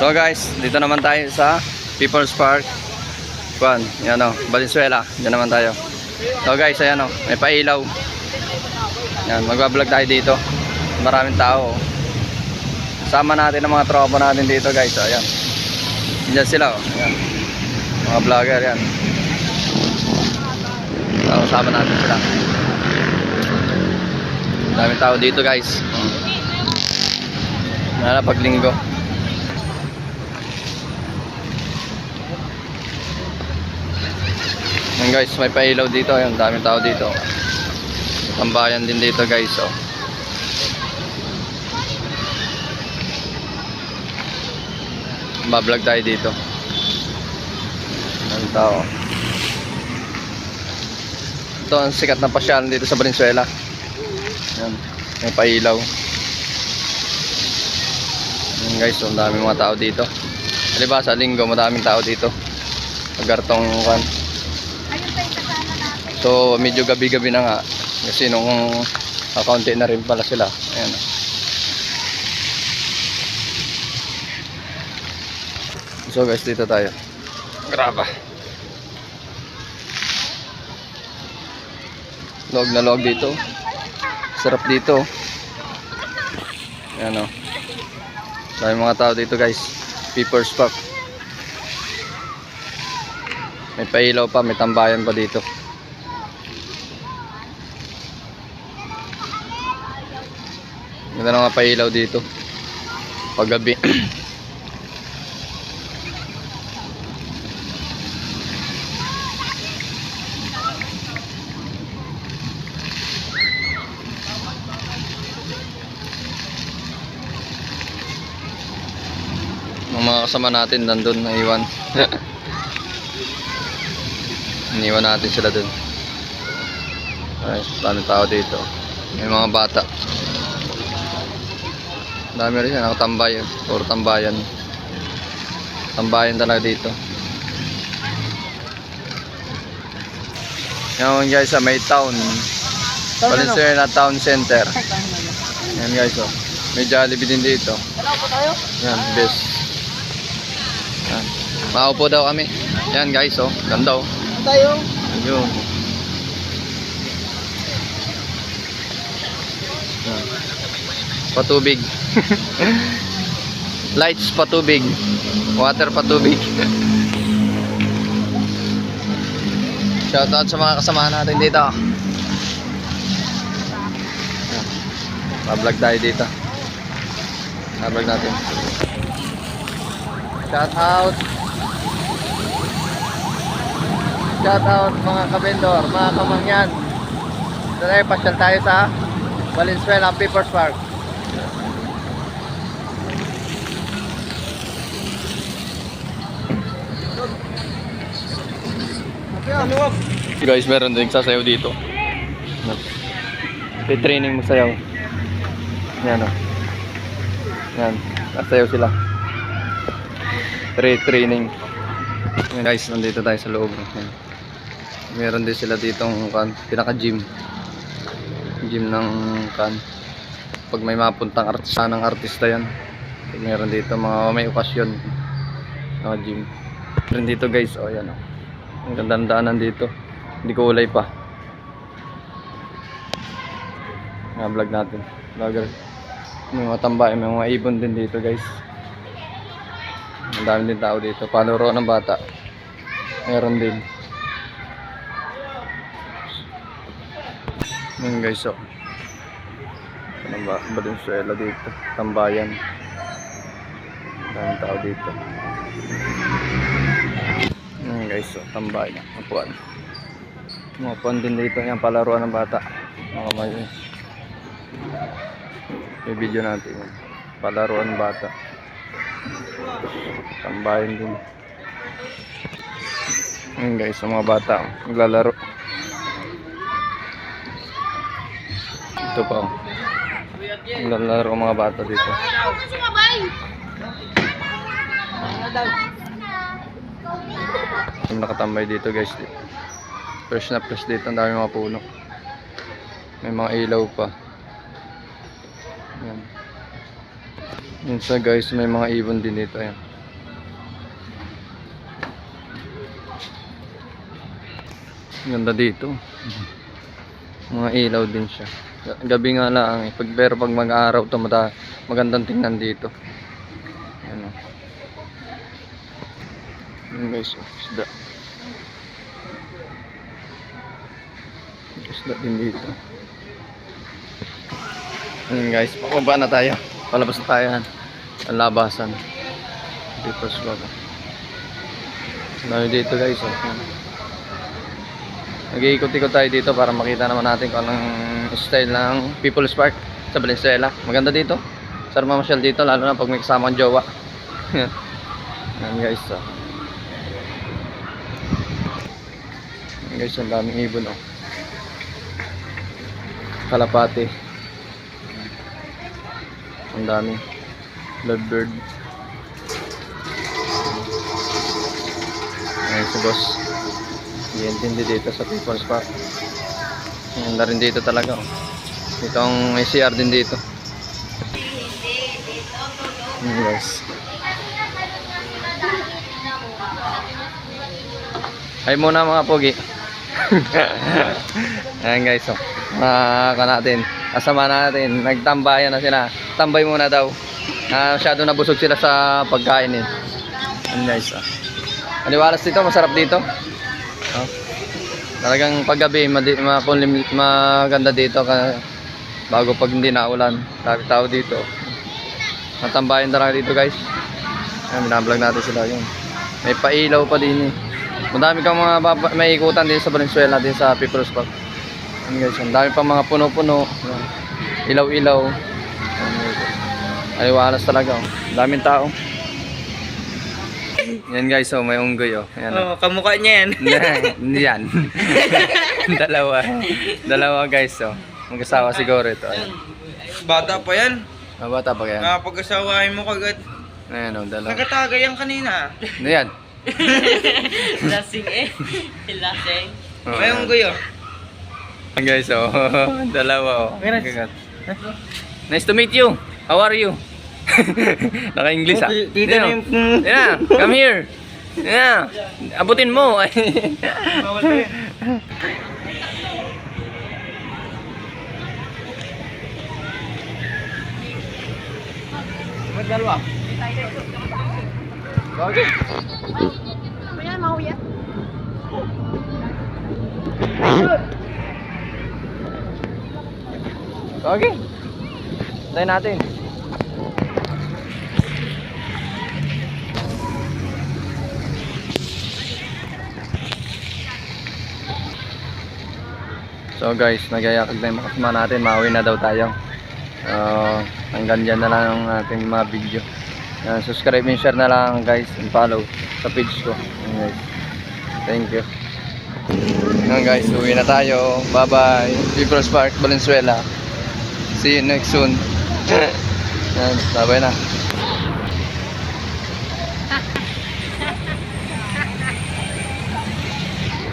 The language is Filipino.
So guys, dito naman tayo sa People's Park. Kuan, yan o, Valenzuela. Diyan naman tayo. So guys, ayan o, may pailaw. Yan, magbablog tayo dito. Maraming tao. Sama natin ang mga tropa natin dito guys. Ayan. Diyan sila o. Ayan. Mga vlogger yan. So, sama natin sila. Daming tao dito guys. Lalo pag linggo. Yan guys, may pailaw dito. Ayun, daming tao dito. Tambayan din dito guys. Oh. Bablog tayo dito. Daming tao. Ito ang sikat na pasyalan dito sa Valenzuela. Yan, may pailaw. Yan guys, ang daming mga tao dito. Diba sa linggo, madaming tao dito. Pagkartong kan. So medyo gabi-gabi na nga. Kasi nung kaunti na rin pala sila. Ayan. So guys, dito tayo. Graba. Log na log dito. Sarap dito. Ayan o. Dahil mga tao dito guys. People's Park. May pailaw pa, may tambayan pa dito. Ganda na nga pailaw dito. Paggabi. Ang mga kasama natin nandun, naiwan. Iniwan natin sila dun. Ay, daming tao dito. May mga bata. Dami rin yan, nakatambay. Puro tambayan. Tambayan talaga dito. Yan guys, sa may town. Valenzuela Town Center. Yan guys, oh. May Jollibee din dito. Yan, best. Yan. Maupo daw kami. Yan guys, oh. Ganda oh. Tayo. Ayun. Yan. Patubig. Lights patubig. Water patubig. Shoutout sa mga kasama natin dito. Pa-vlog tayo dito. Pa-vlog natin. Shoutout. Shoutout mga kabendor, mga kamangyan. Ito tayo, pasyal tayo sa Valenzuela People's Park. Guys, meron din sasayaw dito. Training mo sayaw. Yan o. Yan, sasayaw sila. Training. Yan guys, nandito tayo sa loob. Yan. Meron din sila ditong pinaka-gym. Gym ng pag may mapuntang artista yan. Meron dito mga may okasyon. Mga gym. Meron dito guys, oh yan o. Ang ganda-daanan dito. Hindi ko ulay pa. Vlog natin. Vlogger. May mga tambay, may mga ibon din dito guys. Ang dami din tao dito. Palaro ng bata. Meron din. Yan guys oh. Valenzuela dito. Tambayan. Ang daming tao dito. Yan guys oh. Tambayan. Upuan. Mga upuan din dito. Yan palaruan ng bata. Mga may video natin. Palaruan ng bata. Tambayan din. Yan guys, sa mga bata naglalaro. Ito pa naglalaro ang mga bata dito. Nakatambay dito guys. Fresh na fresh dito. Ang dami mga puno. May mga ilaw pa. Yan. Minsan guys, may mga ibon din dito. Ayan. Ganda dito. Mga ilaw din siya. Gabi nga lang eh. Pero pag mag-araw to magandang tingnan dito. Ayan o. Ayan guys, isda. Isda din dito. Ayan guys, pababa na tayo. Palabas na tayo. Ang labasan. Dito sa baba. Dami dito guys. Nag-iikot-ikot tayo dito para makita naman natin kung anong style ng People's Park sa Valenzuela. Maganda dito. Sarap mamasyal dito lalo na pag may kasama ang jowa. Ayan guys. Ayan guys, ang daming ibon oh. Kalapati. Ang dami. Lovebird. Ayan si boss. Iintindi dito sa People's Park. Ganda rin dito talaga oh. Dito ang may CR din dito. Guys. Ay muna mga pogi. Ayan guys oh. Mga natin. Kasama natin. Nagtambayan na sila. Tambay muna daw. Masyado nabusog sila sa pagkain eh. Ayan guys oh. Maliwalas dito. Masarap dito. Oh. Talagang paggabi maganda dito bago pag hindi naulan. Dami tao dito. Matambayan talaga dito guys. Ayan, binablog natin sila yun. May pailaw pa din eh. Madami kang mga may ikutan din sa Valenzuela din sa People's Park. Ayan guys, ang dami pa mga puno-puno. Ilaw-ilaw. Aliwalas talaga. Daming tao. Yan guys, oh, may unggoy oh. Ayan, Oh, kamukha niya yan. Hindi yan. Dalawa guys oh. Mag-asawa siguro ito. Ayan. Bata pa yan. Bata pa kaya. Nakapag-asawahin mo kagad. Ayan oh, dalawa. Nagkatagay yan kanina. Ano yan? Lasing eh. Lasing. Oh, May unggoy oh. Ayan guys oh. Dalawa oh. Meron. Nice to meet you. How are you? Naka-English ah. Dito na yung... Yeah, come here. Yeah. Abutin mo. Bawal pa yun. Ba't dalawa? Bakit? Ayan, mahuya. Okay. Tayo natin. So guys, nagyayakag na yung mga kasama natin. Mauwi na daw tayo. Hanggang dyan na lang ang ating mga video. Subscribe and share na lang guys. And follow sa page ko. Guys. Thank you. Ngayon guys, uwi na tayo. Bye bye. People's Park, Valenzuela. See you next soon. Bye bye na.